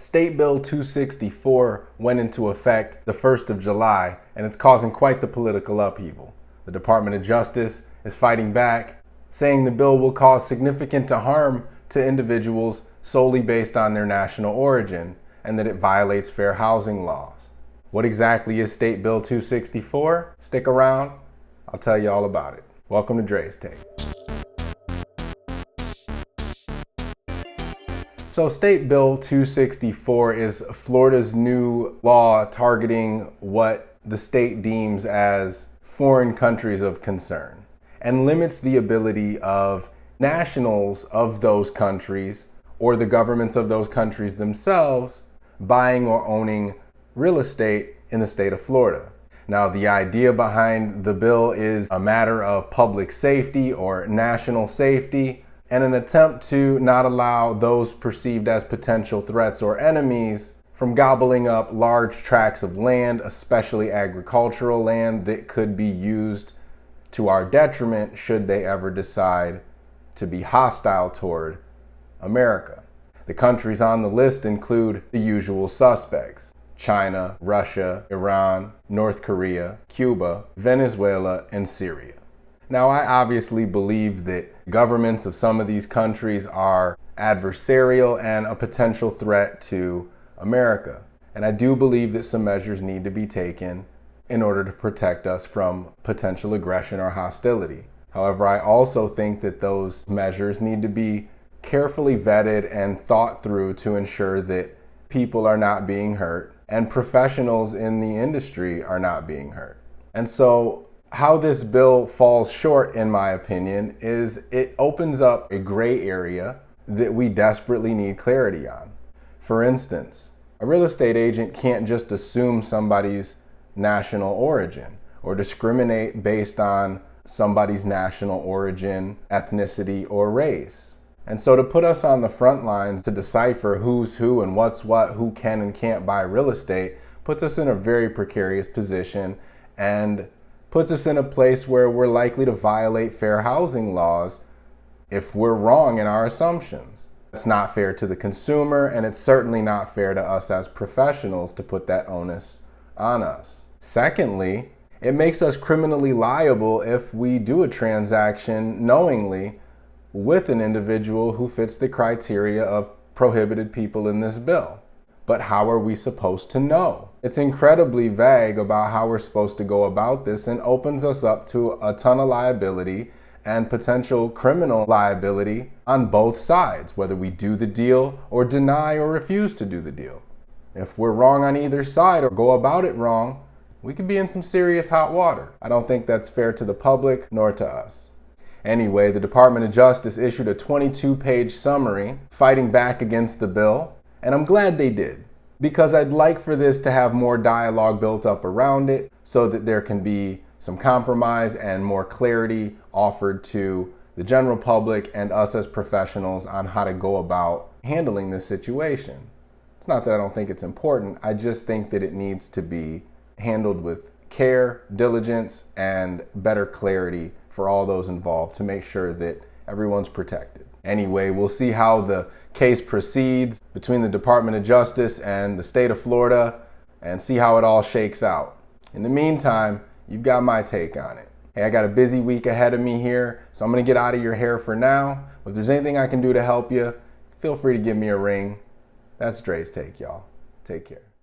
State Bill 264 went into effect the 1st of July, and it's causing quite the political upheaval. The Department of Justice is fighting back, saying the bill will cause significant harm to individuals solely based on their national origin, and that it violates fair housing laws. What exactly is State Bill 264? Stick around, I'll tell you all about it. Welcome to Dre's Take. So State Bill 264 is Florida's new law targeting what the state deems as foreign countries of concern, and limits the ability of nationals of those countries or the governments of those countries themselves buying or owning real estate in the state of Florida. Now, the idea behind the bill is a matter of public safety or national safety, and an attempt to not allow those perceived as potential threats or enemies from gobbling up large tracts of land, especially agricultural land, that could be used to our detriment should they ever decide to be hostile toward America. The countries on the list include the usual suspects: China, Russia, Iran, North Korea, Cuba, Venezuela, and Syria. Now, I obviously believe that governments of some of these countries are adversarial and a potential threat to America. And I do believe that some measures need to be taken in order to protect us from potential aggression or hostility. However, I also think that those measures need to be carefully vetted and thought through to ensure that people are not being hurt and professionals in the industry are not being hurt. And so how this bill falls short, in my opinion, is it opens up a gray area that we desperately need clarity on. For instance, a real estate agent can't just assume somebody's national origin or discriminate based on somebody's national origin, ethnicity, or race. And so to put us on the front lines to decipher who's who and what's what, who can and can't buy real estate, puts us in a very precarious position and puts us in a place where we're likely to violate fair housing laws if we're wrong in our assumptions. It's not fair to the consumer, and it's certainly not fair to us as professionals to put that onus on us. Secondly, it makes us criminally liable if we do a transaction knowingly with an individual who fits the criteria of prohibited people in this bill. But how are we supposed to know? It's incredibly vague about how we're supposed to go about this, and opens us up to a ton of liability and potential criminal liability on both sides, whether we do the deal or deny or refuse to do the deal. If we're wrong on either side or go about it wrong, we could be in some serious hot water. I don't think that's fair to the public nor to us. Anyway, the Department of Justice issued a 22-page summary fighting back against the bill. And I'm glad they did, because I'd like for this to have more dialogue built up around it so that there can be some compromise and more clarity offered to the general public and us as professionals on how to go about handling this situation. It's not that I don't think it's important, I just think that it needs to be handled with care, diligence, and better clarity for all those involved to make sure that everyone's protected. Anyway, we'll see how the case proceeds between the Department of Justice and the state of Florida and see how it all shakes out. In the meantime, you've got my take on it. Hey, I got a busy week ahead of me here, so I'm gonna get out of your hair for now. If there's anything I can do to help you, feel free to give me a ring. That's Dre's Take, y'all. Take care.